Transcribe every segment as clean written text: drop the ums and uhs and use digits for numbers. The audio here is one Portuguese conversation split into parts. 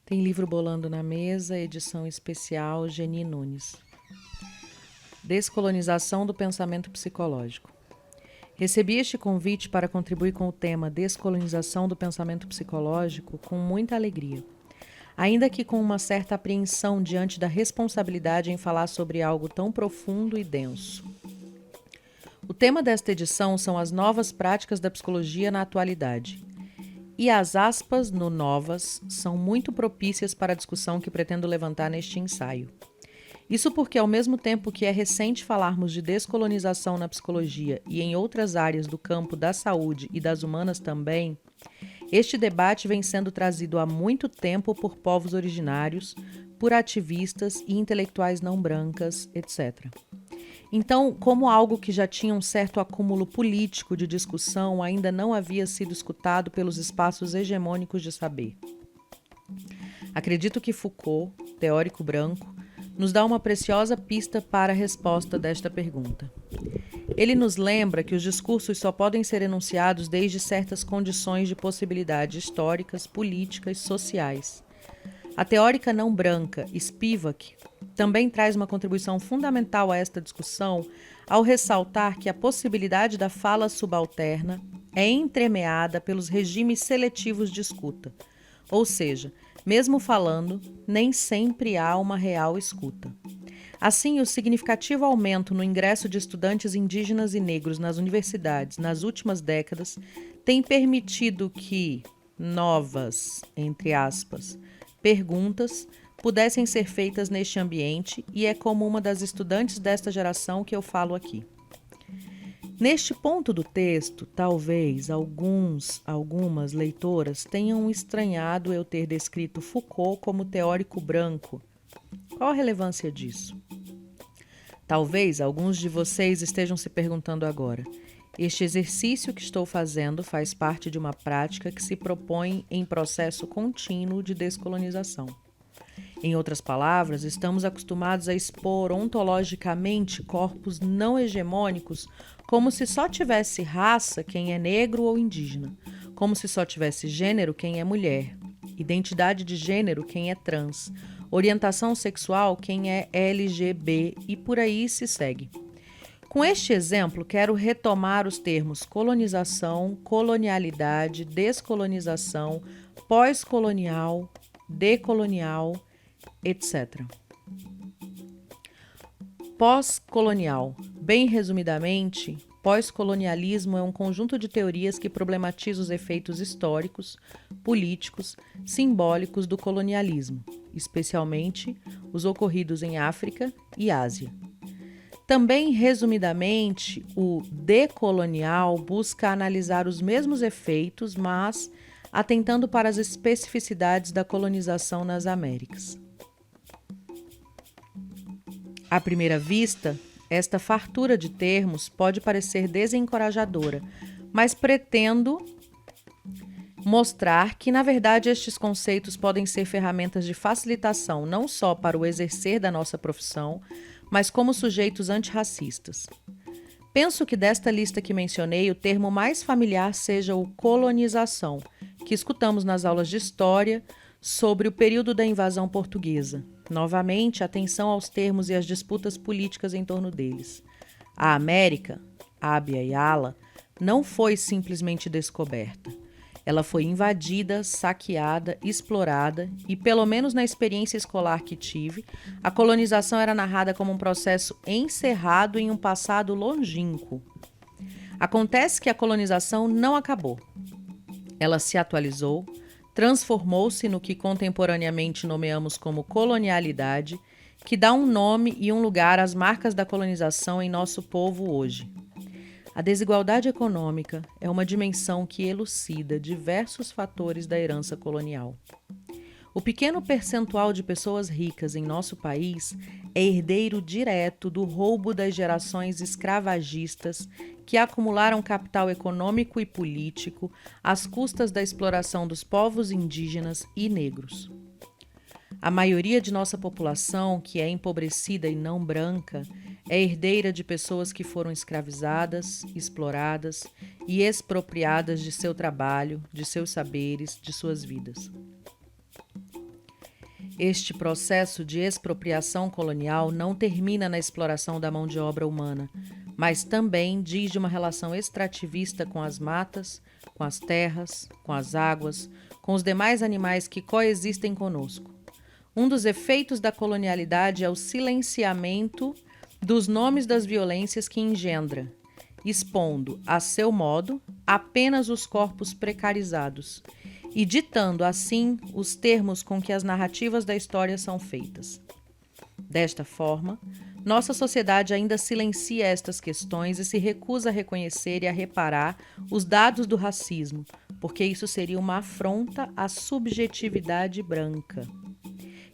Tem livro Bolando na Mesa, edição especial Geni Nunes. Descolonização do pensamento psicológico. Recebi este convite para contribuir com o tema Descolonização do pensamento psicológico com muita alegria, ainda que com uma certa apreensão diante da responsabilidade em falar sobre algo tão profundo e denso. O tema desta edição são as novas práticas da psicologia na atualidade. E as aspas no novas são muito propícias para a discussão que pretendo levantar neste ensaio. Isso porque, ao mesmo tempo que é recente falarmos de descolonização na psicologia e em outras áreas do campo da saúde e das humanas também, este debate vem sendo trazido há muito tempo por povos originários, por ativistas e intelectuais não brancas, etc. Então, como algo que já tinha um certo acúmulo político de discussão ainda não havia sido escutado pelos espaços hegemônicos de saber. Acredito que Foucault, teórico branco, nos dá uma preciosa pista para a resposta desta pergunta. Ele nos lembra que os discursos só podem ser enunciados desde certas condições de possibilidade históricas, políticas, sociais. A teórica não branca, Spivak, também traz uma contribuição fundamental a esta discussão ao ressaltar que a possibilidade da fala subalterna é entremeada pelos regimes seletivos de escuta, ou seja, mesmo falando, nem sempre há uma real escuta. Assim, o significativo aumento no ingresso de estudantes indígenas e negros nas universidades nas últimas décadas tem permitido que novas, entre aspas, perguntas pudessem ser feitas neste ambiente e é como uma das estudantes desta geração que eu falo aqui. Neste ponto do texto, talvez algumas leitoras tenham estranhado eu ter descrito Foucault como teórico branco. Qual a relevância disso? Talvez alguns de vocês estejam se perguntando agora. Este exercício que estou fazendo faz parte de uma prática que se propõe em processo contínuo de descolonização. Em outras palavras, estamos acostumados a expor ontologicamente corpos não hegemônicos como se só tivesse raça quem é negro ou indígena, como se só tivesse gênero quem é mulher, identidade de gênero quem é trans, orientação sexual quem é LGB e por aí se segue. Com este exemplo, quero retomar os termos colonização, colonialidade, descolonização, pós-colonial, decolonial, etc. Pós-colonial. Bem resumidamente, pós-colonialismo é um conjunto de teorias que problematiza os efeitos históricos, políticos, simbólicos do colonialismo, especialmente os ocorridos em África e Ásia. Também, resumidamente, o decolonial busca analisar os mesmos efeitos, mas atentando para as especificidades da colonização nas Américas. À primeira vista, esta fartura de termos pode parecer desencorajadora, mas pretendo mostrar que, na verdade, estes conceitos podem ser ferramentas de facilitação não só para o exercer da nossa profissão, mas como sujeitos antirracistas. Penso que desta lista que mencionei, o termo mais familiar seja o colonização, que escutamos nas aulas de história sobre o período da invasão portuguesa. Novamente, atenção aos termos e às disputas políticas em torno deles. A América, Abya Yala, não foi simplesmente descoberta. Ela foi invadida, saqueada, explorada e, pelo menos na experiência escolar que tive, a colonização era narrada como um processo encerrado em um passado longínquo. Acontece que a colonização não acabou. Ela se atualizou, transformou-se no que contemporaneamente nomeamos como colonialidade, que dá um nome e um lugar às marcas da colonização em nosso povo hoje. A desigualdade econômica é uma dimensão que elucida diversos fatores da herança colonial. O pequeno percentual de pessoas ricas em nosso país é herdeiro direto do roubo das gerações escravagistas que acumularam capital econômico e político às custas da exploração dos povos indígenas e negros. A maioria de nossa população, que é empobrecida e não branca, é herdeira de pessoas que foram escravizadas, exploradas e expropriadas de seu trabalho, de seus saberes, de suas vidas. Este processo de expropriação colonial não termina na exploração da mão de obra humana, mas também diz de uma relação extrativista com as matas, com as terras, com as águas, com os demais animais que coexistem conosco. Um dos efeitos da colonialidade é o silenciamento dos nomes das violências que engendra, expondo, a seu modo, apenas os corpos precarizados e ditando, assim, os termos com que as narrativas da história são feitas. Desta forma, nossa sociedade ainda silencia estas questões e se recusa a reconhecer e a reparar os dados do racismo, porque isso seria uma afronta à subjetividade branca,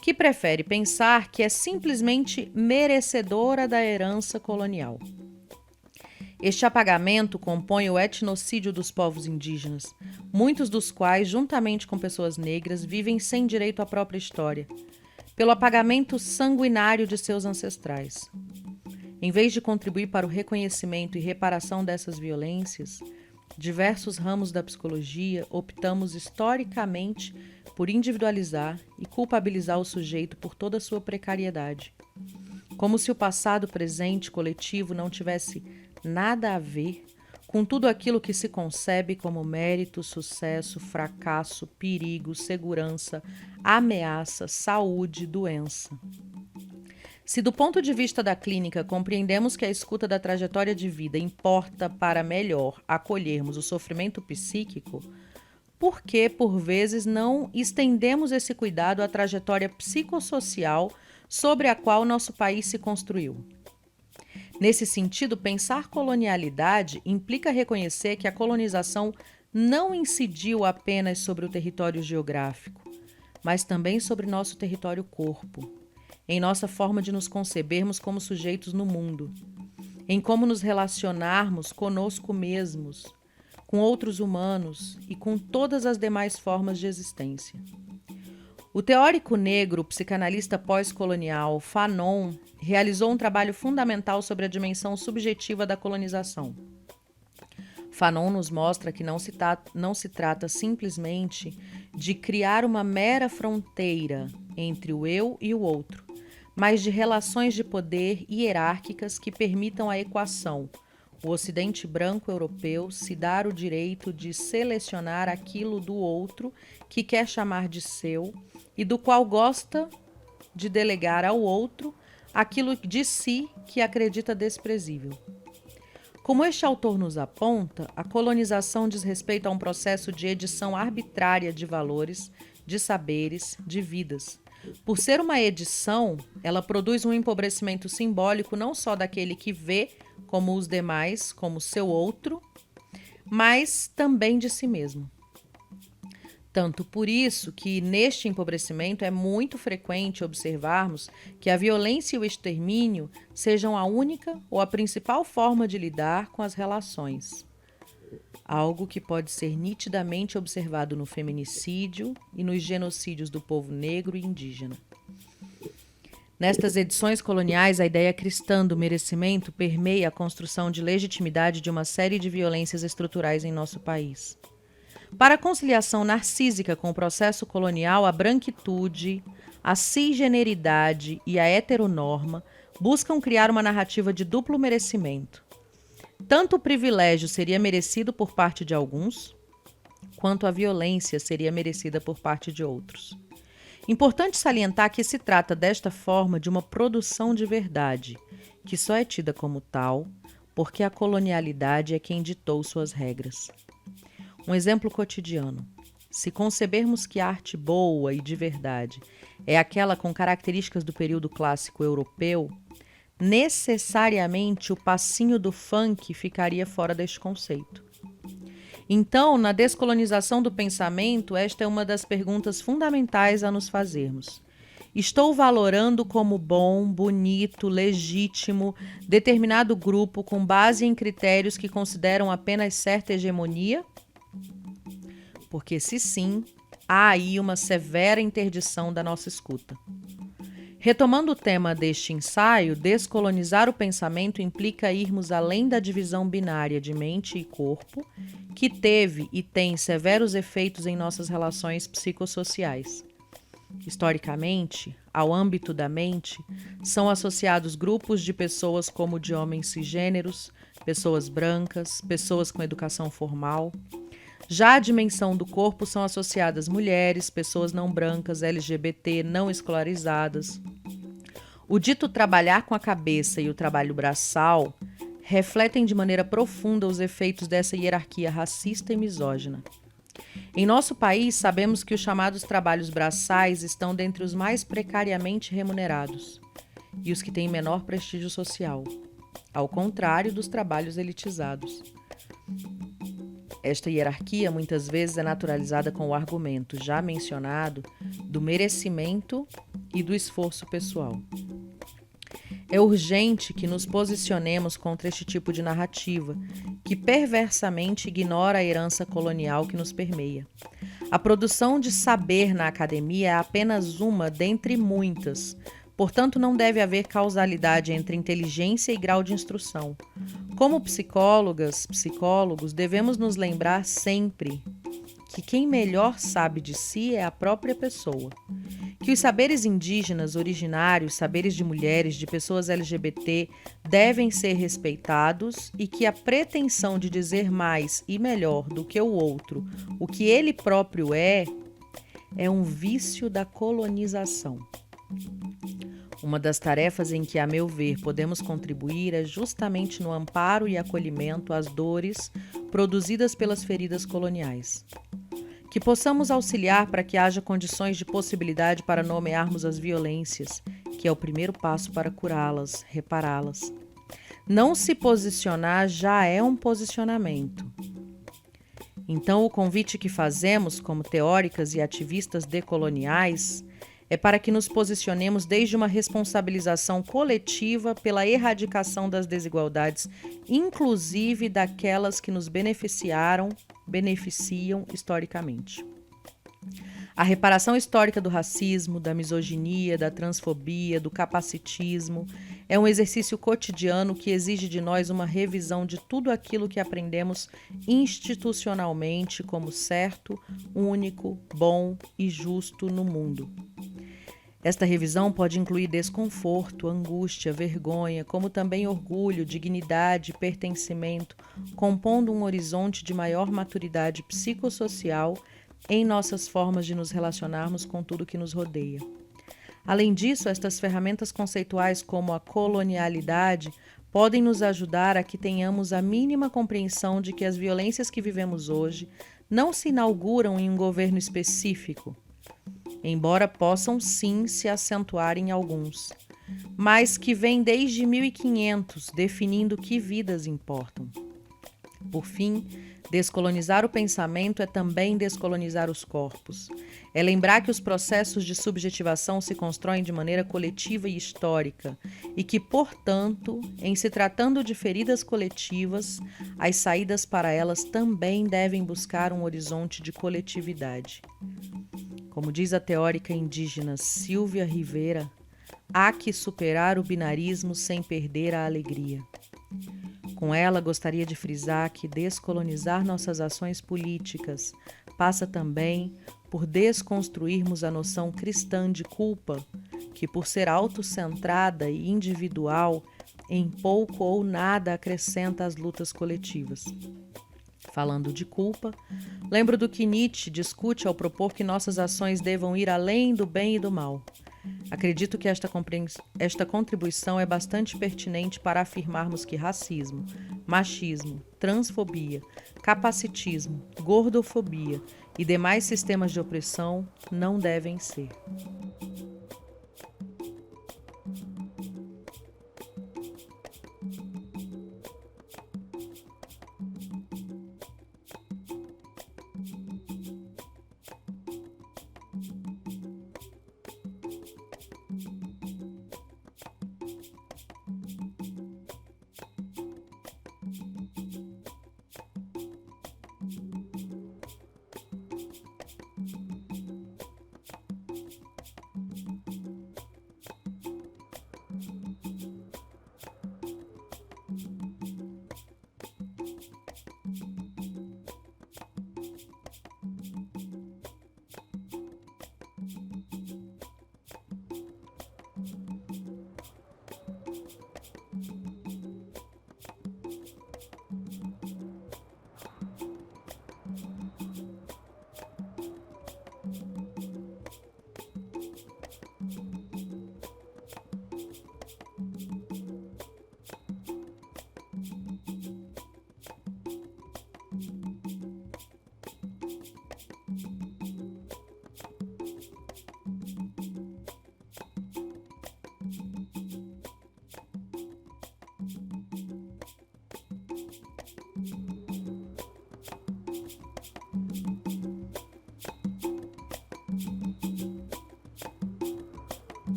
que prefere pensar que é simplesmente merecedora da herança colonial. Este apagamento compõe o etnocídio dos povos indígenas, muitos dos quais, juntamente com pessoas negras, vivem sem direito à própria história, pelo apagamento sanguinário de seus ancestrais. Em vez de contribuir para o reconhecimento e reparação dessas violências, diversos ramos da psicologia optamos historicamente por individualizar e culpabilizar o sujeito por toda a sua precariedade, como se o passado presente coletivo não tivesse nada a ver com tudo aquilo que se concebe como mérito, sucesso, fracasso, perigo, segurança, ameaça, saúde, doença. Se do ponto de vista da clínica compreendemos que a escuta da trajetória de vida importa para melhor acolhermos o sofrimento psíquico, por que, por vezes, não estendemos esse cuidado à trajetória psicossocial sobre a qual nosso país se construiu? Nesse sentido, pensar colonialidade implica reconhecer que a colonização não incidiu apenas sobre o território geográfico, mas também sobre nosso território corpo, em nossa forma de nos concebermos como sujeitos no mundo, em como nos relacionarmos conosco mesmos, com outros humanos e com todas as demais formas de existência. O teórico negro, psicanalista pós-colonial Fanon, realizou um trabalho fundamental sobre a dimensão subjetiva da colonização. Fanon nos mostra que não se trata simplesmente de criar uma mera fronteira entre o eu e o outro, mas de relações de poder hierárquicas que permitam a equação, o Ocidente branco europeu se dar o direito de selecionar aquilo do outro que quer chamar de seu e do qual gosta de delegar ao outro aquilo de si que acredita desprezível. Como este autor nos aponta, a colonização diz respeito a um processo de edição arbitrária de valores, de saberes, de vidas. Por ser uma edição, ela produz um empobrecimento simbólico não só daquele que vê como os demais, como seu outro, mas também de si mesmo. Tanto por isso que, neste empobrecimento, é muito frequente observarmos que a violência e o extermínio sejam a única ou a principal forma de lidar com as relações. Algo que pode ser nitidamente observado no feminicídio e nos genocídios do povo negro e indígena. Nestas edições coloniais, a ideia cristã do merecimento permeia a construção de legitimidade de uma série de violências estruturais em nosso país. Para a conciliação narcísica com o processo colonial, a branquitude, a cisgeneridade e a heteronorma buscam criar uma narrativa de duplo merecimento. Tanto o privilégio seria merecido por parte de alguns, quanto a violência seria merecida por parte de outros. Importante salientar que se trata desta forma de uma produção de verdade, que só é tida como tal porque a colonialidade é quem ditou suas regras. Um exemplo cotidiano. Se concebermos que a arte boa e de verdade é aquela com características do período clássico europeu, necessariamente o passinho do funk ficaria fora deste conceito. Então, na descolonização do pensamento, esta é uma das perguntas fundamentais a nos fazermos. Estou valorando como bom, bonito, legítimo, determinado grupo com base em critérios que consideram apenas certa hegemonia? Porque, se sim, há aí uma severa interdição da nossa escuta. Retomando o tema deste ensaio, descolonizar o pensamento implica irmos além da divisão binária de mente e corpo, que teve e tem severos efeitos em nossas relações psicossociais. Historicamente, ao âmbito da mente, são associados grupos de pessoas como de homens cisgêneros, pessoas brancas, pessoas com educação formal. Já à dimensão do corpo são associadas mulheres, pessoas não brancas, LGBT, não escolarizadas. O dito trabalhar com a cabeça e o trabalho braçal refletem de maneira profunda os efeitos dessa hierarquia racista e misógina. Em nosso país, sabemos que os chamados trabalhos braçais estão dentre os mais precariamente remunerados e os que têm menor prestígio social, ao contrário dos trabalhos elitizados. Esta hierarquia muitas vezes é naturalizada com o argumento já mencionado do merecimento e do esforço pessoal. É urgente que nos posicionemos contra este tipo de narrativa, que perversamente ignora a herança colonial que nos permeia. A produção de saber na academia é apenas uma dentre muitas, portanto não deve haver causalidade entre inteligência e grau de instrução. Como psicólogas, psicólogos, devemos nos lembrar sempre que quem melhor sabe de si é a própria pessoa. Que os saberes indígenas, originários, saberes de mulheres, de pessoas LGBT devem ser respeitados e que a pretensão de dizer mais e melhor do que o outro, o que ele próprio é um vício da colonização. Uma das tarefas em que, a meu ver, podemos contribuir é justamente no amparo e acolhimento às dores produzidas pelas feridas coloniais. Que possamos auxiliar para que haja condições de possibilidade para nomearmos as violências, que é o primeiro passo para curá-las, repará-las. Não se posicionar já é um posicionamento. Então, o convite que fazemos como teóricas e ativistas decoloniais é para que nos posicionemos desde uma responsabilização coletiva pela erradicação das desigualdades, inclusive daquelas que nos beneficiam historicamente. A reparação histórica do racismo, da misoginia, da transfobia, do capacitismo é um exercício cotidiano que exige de nós uma revisão de tudo aquilo que aprendemos institucionalmente como certo, único, bom e justo no mundo. Esta revisão pode incluir desconforto, angústia, vergonha, como também orgulho, dignidade e pertencimento, compondo um horizonte de maior maturidade psicossocial em nossas formas de nos relacionarmos com tudo que nos rodeia. Além disso, estas ferramentas conceituais como a colonialidade podem nos ajudar a que tenhamos a mínima compreensão de que as violências que vivemos hoje não se inauguram em um governo específico, embora possam sim se acentuar em alguns, mas que vêm desde 1500, definindo que vidas importam. Por fim, descolonizar o pensamento é também descolonizar os corpos. É lembrar que os processos de subjetivação se constroem de maneira coletiva e histórica e que, portanto, em se tratando de feridas coletivas, as saídas para elas também devem buscar um horizonte de coletividade. Como diz a teórica indígena Silvia Rivera, há que superar o binarismo sem perder a alegria. Com ela, gostaria de frisar que descolonizar nossas ações políticas passa também por desconstruirmos a noção cristã de culpa, que, por ser autocentrada e individual, em pouco ou nada acrescenta às lutas coletivas. Falando de culpa, lembro do que Nietzsche discute ao propor que nossas ações devam ir além do bem e do mal. Acredito que esta contribuição é bastante pertinente para afirmarmos que racismo, machismo, transfobia, capacitismo, gordofobia e demais sistemas de opressão não devem ser.